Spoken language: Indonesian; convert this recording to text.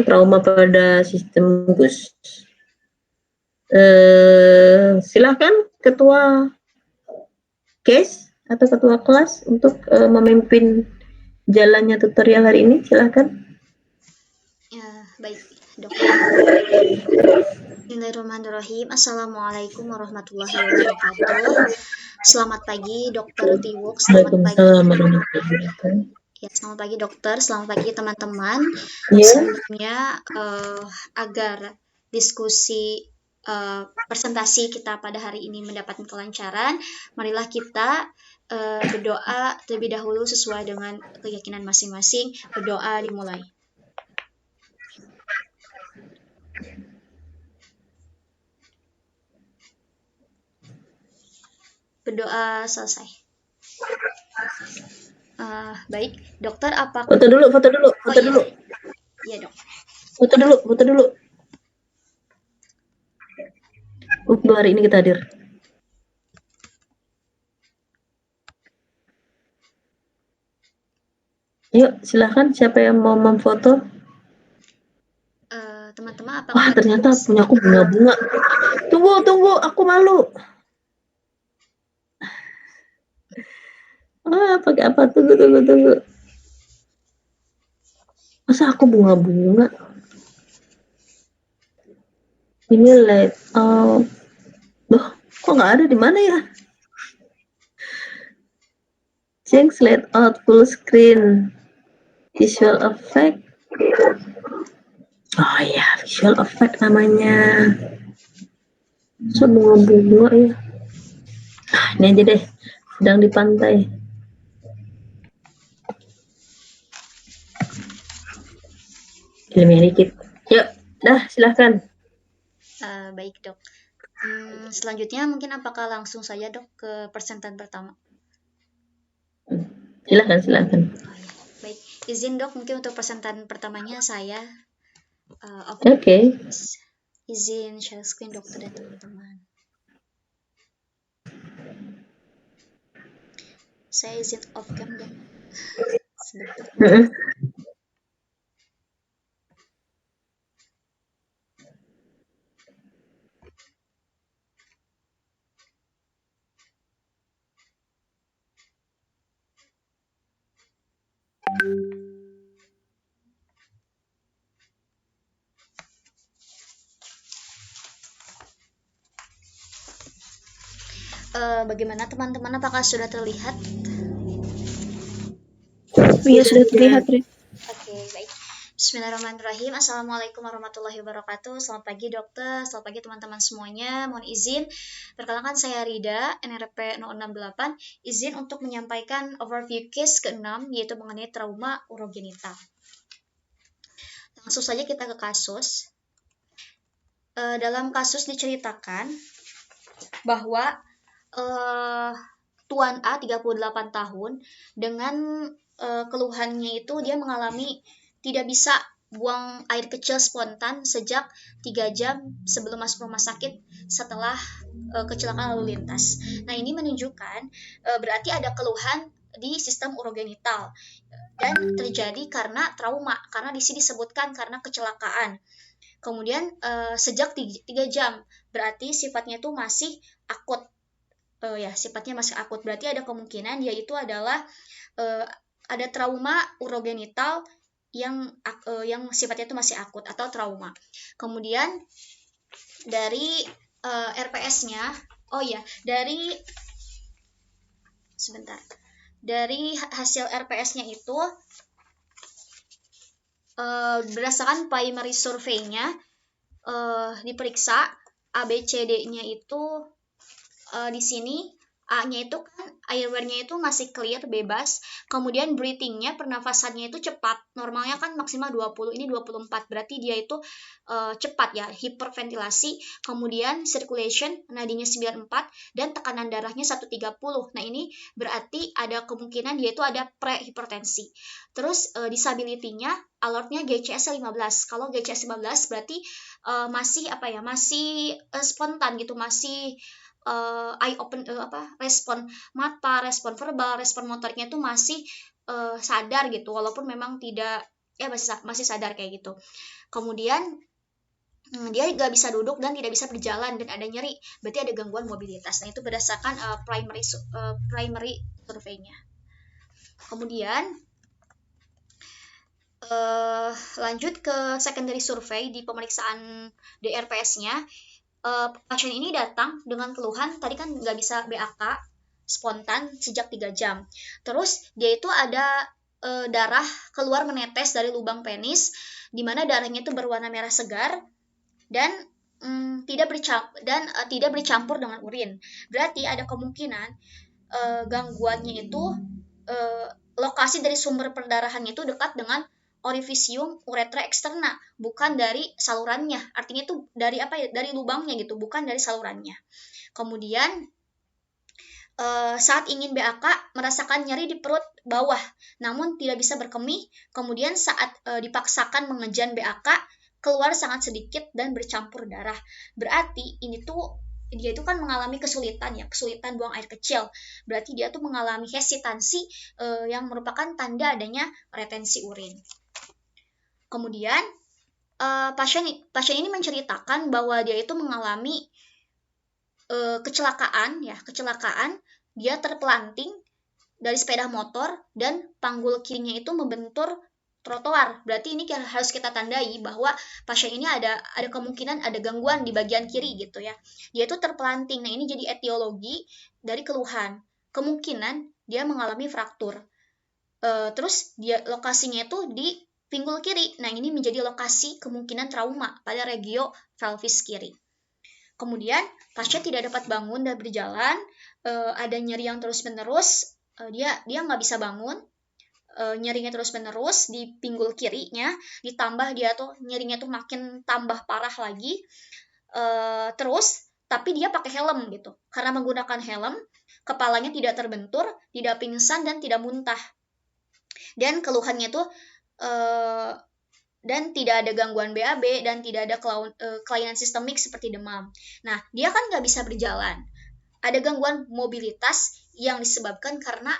trauma pada sistem gus. Silahkan ketua case atau ketua kelas untuk memimpin jalannya tutorial hari ini, silahkan. Baik, dokter. Bismillahirrahmanirrahim. Assalamualaikum warahmatullahi wabarakatuh. Selamat pagi, Dokter Tiwuk. Selamat pagi. Ya, selamat pagi, dokter. Selamat pagi, teman-teman. Sebelumnya, agar diskusi presentasi kita pada hari ini mendapatkan kelancaran, marilah kita berdoa terlebih dahulu sesuai dengan keyakinan masing-masing. Berdoa dimulai. Berdoa selesai. Baik, dokter, apa? Foto dulu. Iya, dok. Foto dulu. Hari ini kita hadir. Yuk, silahkan siapa yang mau memfoto. Teman-teman, apa? Wah, ternyata punya aku bunga-bunga. Tunggu, aku malu. Pakai apa? Tunggu. Masa aku bunga-bunga? Ini layout. Loh, kok nggak ada di mana ya? Change layout full screen. Visual effect. Oh ya, visual effect namanya. So, bunga-bunga ya. Ini aja deh. Sedang di pantai. Ilmiah dikit. Yuk, dah silahkan. Baik, dok. Selanjutnya mungkin apakah langsung saja, dok, ke presentasi pertama? Silahkan. Baik, izin, dok, mungkin untuk presentasi pertamanya saya. Oke. Izin share screen, dokter dan teman-teman. Saya izin off cam, dok. Sebentar. Bagaimana teman-teman, apakah sudah terlihat? Iya, sudah terlihat, Rin. Oke, baik. Bismillahirrahmanirrahim. Assalamualaikum warahmatullahi wabarakatuh. Selamat pagi, dokter. Selamat pagi, teman-teman semuanya. Mohon izin, perkenalkan saya Rida, NRP 068. Izin untuk menyampaikan overview case ke-6, yaitu mengenai trauma urogenital. Langsung saja kita ke kasus. Dalam kasus diceritakan bahwa Tuan A 38 tahun dengan keluhannya itu dia mengalami tidak bisa buang air kecil spontan sejak 3 jam sebelum masuk rumah sakit setelah kecelakaan lalu lintas. Nah, ini menunjukkan berarti ada keluhan di sistem urogenital dan terjadi karena trauma, karena di sini disebutkan karena kecelakaan. Kemudian sejak 3 jam berarti sifatnya itu masih akut. Sifatnya masih akut, berarti ada kemungkinan yaitu adalah ada trauma urogenital yang sifatnya itu masih akut atau trauma. Kemudian dari RPS-nya, dari hasil RPS-nya itu berdasarkan primary survey-nya diperiksa ABCD-nya itu di sini A-nya itu kan airway-nya itu masih clear, bebas. Kemudian breathing-nya, pernafasannya itu cepat. Normalnya kan maksimal 20, ini 24. Berarti dia itu cepat ya, hiperventilasi. Kemudian circulation, nadinya 94 dan tekanan darahnya 130. Nah, ini berarti ada kemungkinan dia itu ada prehipertensi. Terus disability-nya, alertnya GCS 15. Kalau GCS 15 berarti masih spontan gitu, masih eye open respon mata, respon verbal, respon motoriknya itu masih sadar gitu, walaupun memang tidak masih sadar kayak gitu. Kemudian dia nggak bisa duduk dan tidak bisa berjalan dan ada nyeri, berarti ada gangguan mobilitas. Nah itu berdasarkan primary survey-nya. Kemudian lanjut ke secondary survey. Di pemeriksaan DRPS-nya, pasien ini datang dengan keluhan tadi kan nggak bisa BAK spontan sejak 3 jam. Terus dia itu ada darah keluar menetes dari lubang penis, di mana darahnya itu berwarna merah segar dan tidak bercampur dengan urin. Berarti ada kemungkinan gangguannya itu lokasi dari sumber perdarahannya itu dekat dengan orificium uretra externa, bukan dari salurannya. Artinya itu dari apa ya? Dari lubangnya gitu, bukan dari salurannya. Kemudian saat ingin BAK merasakan nyeri di perut bawah, namun tidak bisa berkemih. Kemudian saat dipaksakan mengejan BAK, keluar sangat sedikit dan bercampur darah. Berarti ini tuh dia itu kan mengalami kesulitan buang air kecil. Berarti dia tuh mengalami hesitansi yang merupakan tanda adanya retensi urin. Kemudian pasien ini menceritakan bahwa dia itu mengalami kecelakaan. Dia terpelanting dari sepeda motor dan panggul kirinya itu membentur trotoar. Berarti ini harus kita tandai bahwa pasien ini ada kemungkinan ada gangguan di bagian kiri gitu ya. Dia itu terpelanting. Nah ini jadi etiologi dari keluhan. Kemungkinan dia mengalami fraktur. Terus dia lokasinya itu di pinggul kiri. Nah ini menjadi lokasi kemungkinan trauma pada regio pelvis kiri. Kemudian pasien tidak dapat bangun dan berjalan, ada nyeri yang terus-menerus, dia nggak bisa bangun, nyerinya terus-menerus di pinggul kirinya, ditambah dia tuh nyerinya tuh makin tambah parah lagi, terus tapi dia pakai helm gitu. Karena menggunakan helm, kepalanya tidak terbentur, tidak pingsan dan tidak muntah. Dan keluhannya tuh dan tidak ada gangguan BAB dan tidak ada kelainan sistemik seperti demam. Nah, dia kan nggak bisa berjalan. Ada gangguan mobilitas yang disebabkan karena